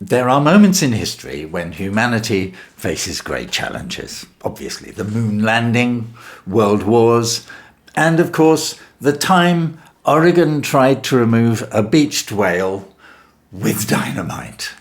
There are moments in history when humanity faces great challenges. Obviously, the moon landing, world wars, and of course, the time Oregon tried to remove a beached whale with dynamite.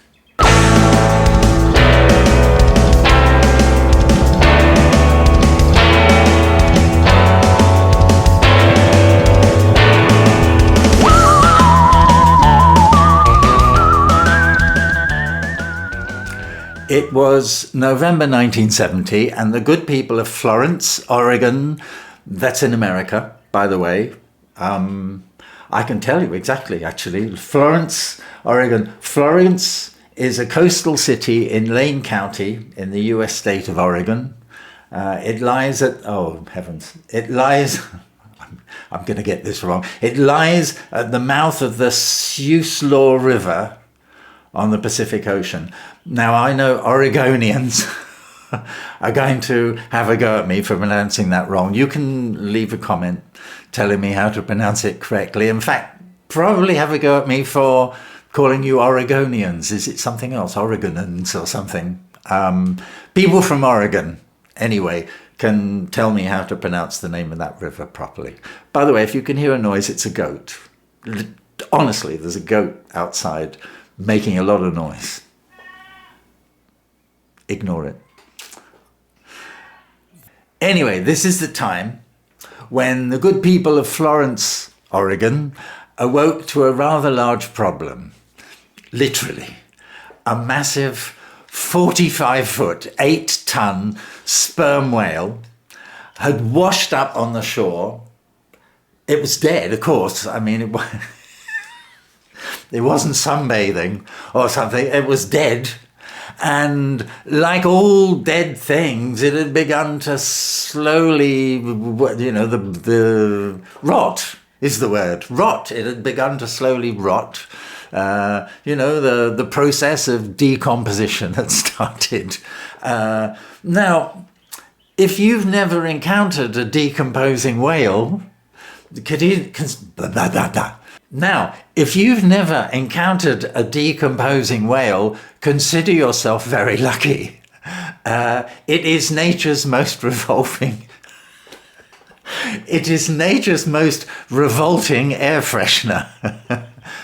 It was November 1970, and the good people of Florence, Oregon, that's in America, by the way. I can tell you exactly, actually. Florence, Oregon. Florence is a coastal city in Lane County in the US state of Oregon. It lies at, oh heavens, it lies, I'm going to get this wrong. It lies at the mouth of the Siuslaw River on the Pacific Ocean. Now, I know Oregonians are going to have a go at me for pronouncing that wrong. You can leave a comment telling me how to pronounce it correctly. In fact, probably have a go at me for calling you Oregonians. Is it something else? Oregonans or something? People from Oregon, anyway, can tell me how to pronounce the name of that river properly. By the way, if you can hear a noise, it's a goat. Honestly, there's a goat outside making a lot of noise. Ignore it. Anyway, this is the time when the good people of Florence, Oregon, awoke to a rather large problem. Literally, a massive 45-foot, 8-ton sperm whale had washed up on the shore. It was dead, of course. I mean, it wasn't sunbathing or something. It was dead. And like all dead things, it had begun to slowly, the rot is the word. Rot. It had begun to slowly rot. The process of decomposition had started. Now, if you've never encountered a decomposing whale, Now, if you've never encountered a decomposing whale, consider yourself very lucky. It is nature's most revolting. It is nature's most revolting air freshener.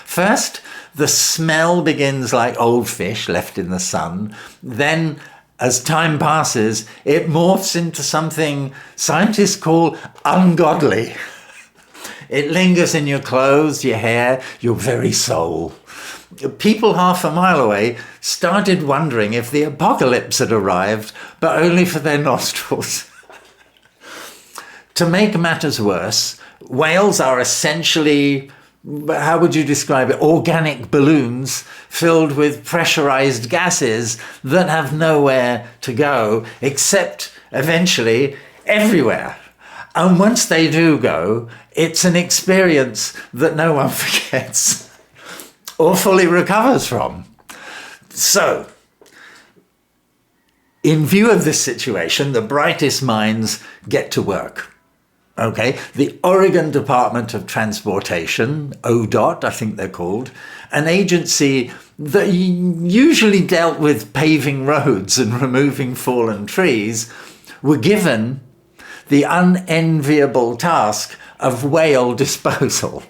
First, the smell begins like old fish left in the sun. Then, as time passes, it morphs into something scientists call ungodly. It lingers in your clothes, your hair, your very soul. People half a mile away started wondering if the apocalypse had arrived, but only for their nostrils. To make matters worse, whales are essentially, how would you describe it, organic balloons filled with pressurized gases that have nowhere to go, except eventually everywhere. And once they do go, it's an experience that no one forgets or fully recovers from. So, in view of this situation, the brightest minds get to work. Okay, the Oregon Department of Transportation, ODOT, I think they're called, an agency that usually dealt with paving roads and removing fallen trees, were given the unenviable task of whale disposal.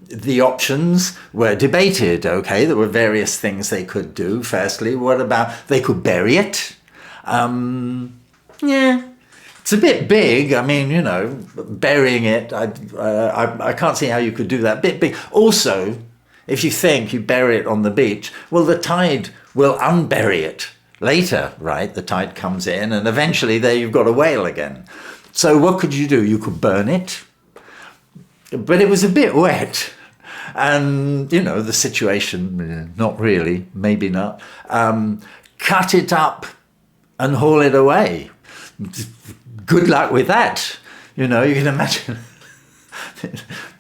The options were debated, okay? There were various things they could do. Firstly, what about, they could bury it? It's a bit big. I mean, burying it, I can't see how you could do that. Bit big. Also, if you think you bury it on the beach, well, the tide will unbury it later, right? The tide comes in and eventually there you've got a whale again. So what could you do? You could burn it, but it was a bit wet. And, the situation, not really, maybe not. Cut it up and haul it away. Good luck with that. You can imagine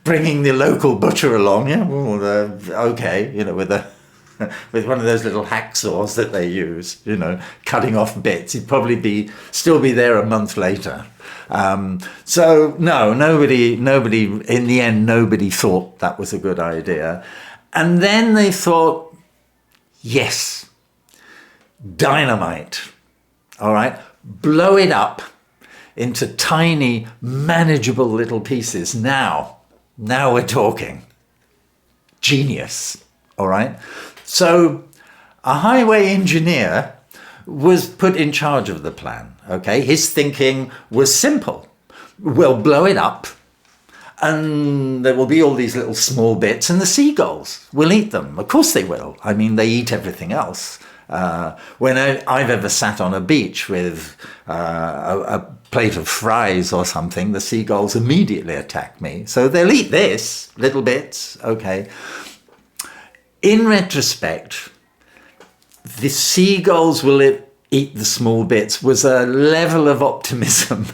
bringing the local butcher along, with one of those little hacksaws that they use, cutting off bits. He'd probably still be there a month later. So no, nobody, in the end, nobody thought that was a good idea. And then they thought, Yes, dynamite, all right? Blow it up into tiny, manageable little pieces. Now we're talking. Genius, all right? So a highway engineer was put in charge of the plan, okay? His thinking was simple. We'll blow it up, and there will be all these little small bits, and the seagulls will eat them. Of course they will. I mean, they eat everything else. When I've ever sat on a beach with a plate of fries or something, the seagulls immediately attack me. So they'll eat this, little bits, okay. In retrospect, the seagulls will eat the small bits was a level of optimism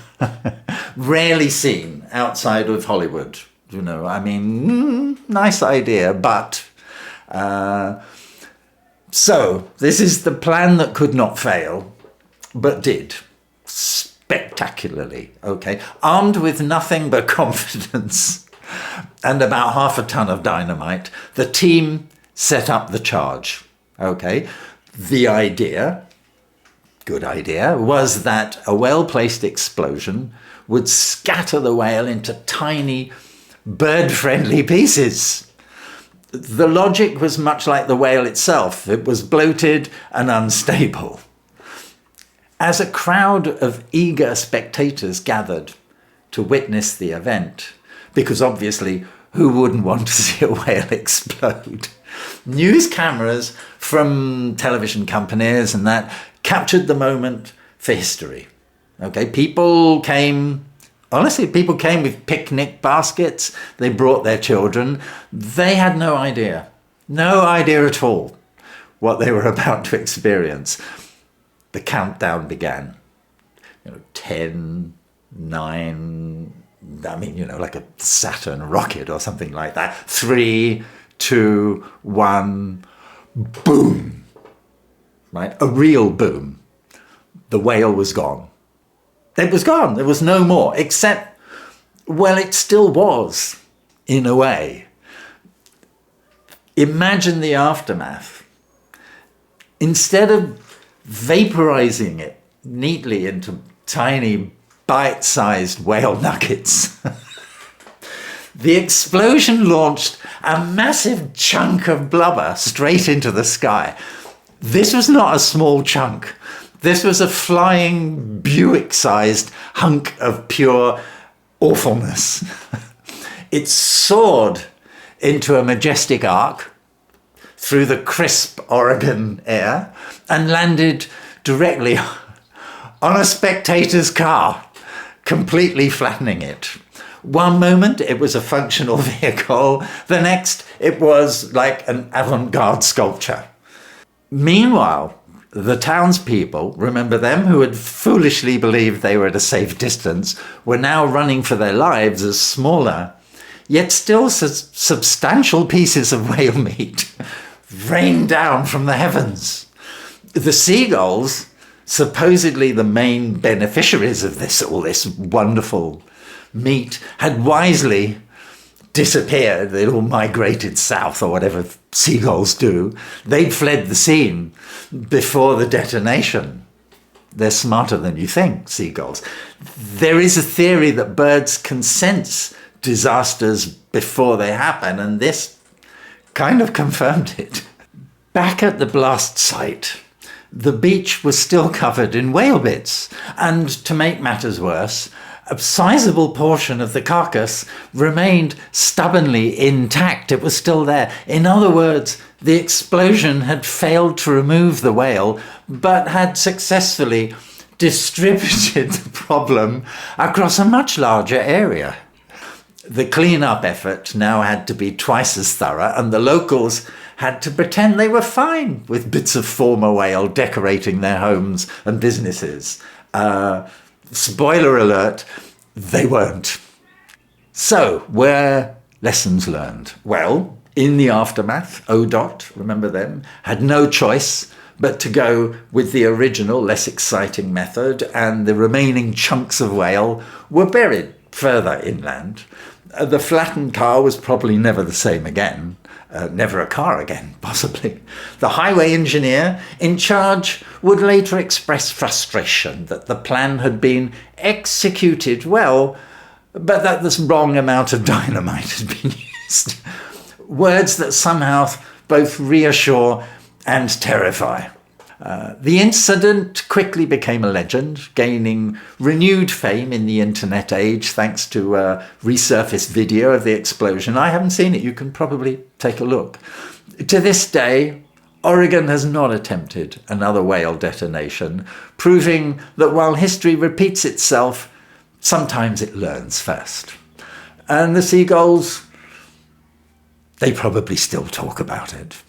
rarely seen outside of Hollywood. You know, I mean, nice idea, but... So this is the plan that could not fail, but did spectacularly, okay? Armed with nothing but confidence and about half a ton of dynamite, the team set up the charge, okay? The idea, good idea, was that a well-placed explosion would scatter the whale into tiny, bird-friendly pieces. The logic was much like the whale itself. It was bloated and unstable. As a crowd of eager spectators gathered to witness the event, because obviously who wouldn't want to see a whale explode, news cameras from television companies and that captured the moment for history. Okay, people came with picnic baskets. They brought their children. They had no idea at all what they were about to experience. The countdown began. 10, 9, I mean, like a Saturn rocket or something like that. 3, 2, 1, boom. Right? A real boom. The whale was gone. It was gone. There was no more, except, well, it still was, in a way. Imagine the aftermath. Instead of vaporizing it neatly into tiny, bite-sized whale nuggets, the explosion launched a massive chunk of blubber straight into the sky. This was not a small chunk. This was a flying Buick-sized hunk of pure awfulness. It soared into a majestic arc through the crisp Oregon air and landed directly on a spectator's car, completely flattening it. One moment it was a functional vehicle, the next it was like an avant-garde sculpture. Meanwhile, the townspeople, remember them, who had foolishly believed they were at a safe distance, were now running for their lives as smaller, yet still substantial pieces of whale meat rained down from the heavens. The seagulls, supposedly the main beneficiaries of all this wonderful meat, had wisely disappeared. They'd all migrated south, or whatever seagulls do. They'd fled the scene before the detonation. They're smarter than you think, seagulls. There is a theory that birds can sense disasters before they happen, and this kind of confirmed it. Back at the blast site, the beach was still covered in whale bits, and to make matters worse, a sizable portion of the carcass remained stubbornly intact. It was still there. In other words, the explosion had failed to remove the whale, but had successfully distributed the problem across a much larger area. The clean-up effort now had to be twice as thorough, and the locals had to pretend they were fine with bits of former whale decorating their homes and businesses. Spoiler alert, they weren't. So, were lessons learned? Well, in the aftermath, ODOT, remember them, had no choice but to go with the original, less exciting method, and the remaining chunks of whale were buried further inland. The flattened car was probably never the same again. never a car again, possibly. The highway engineer in charge would later express frustration that the plan had been executed well, but that the wrong amount of dynamite had been used. Words that somehow both reassure and terrify. The incident quickly became a legend, gaining renewed fame in the internet age thanks to a resurfaced video of the explosion. I haven't seen it, you can probably take a look. To this day, Oregon has not attempted another whale detonation, proving that while history repeats itself, sometimes it learns first. And the seagulls, they probably still talk about it.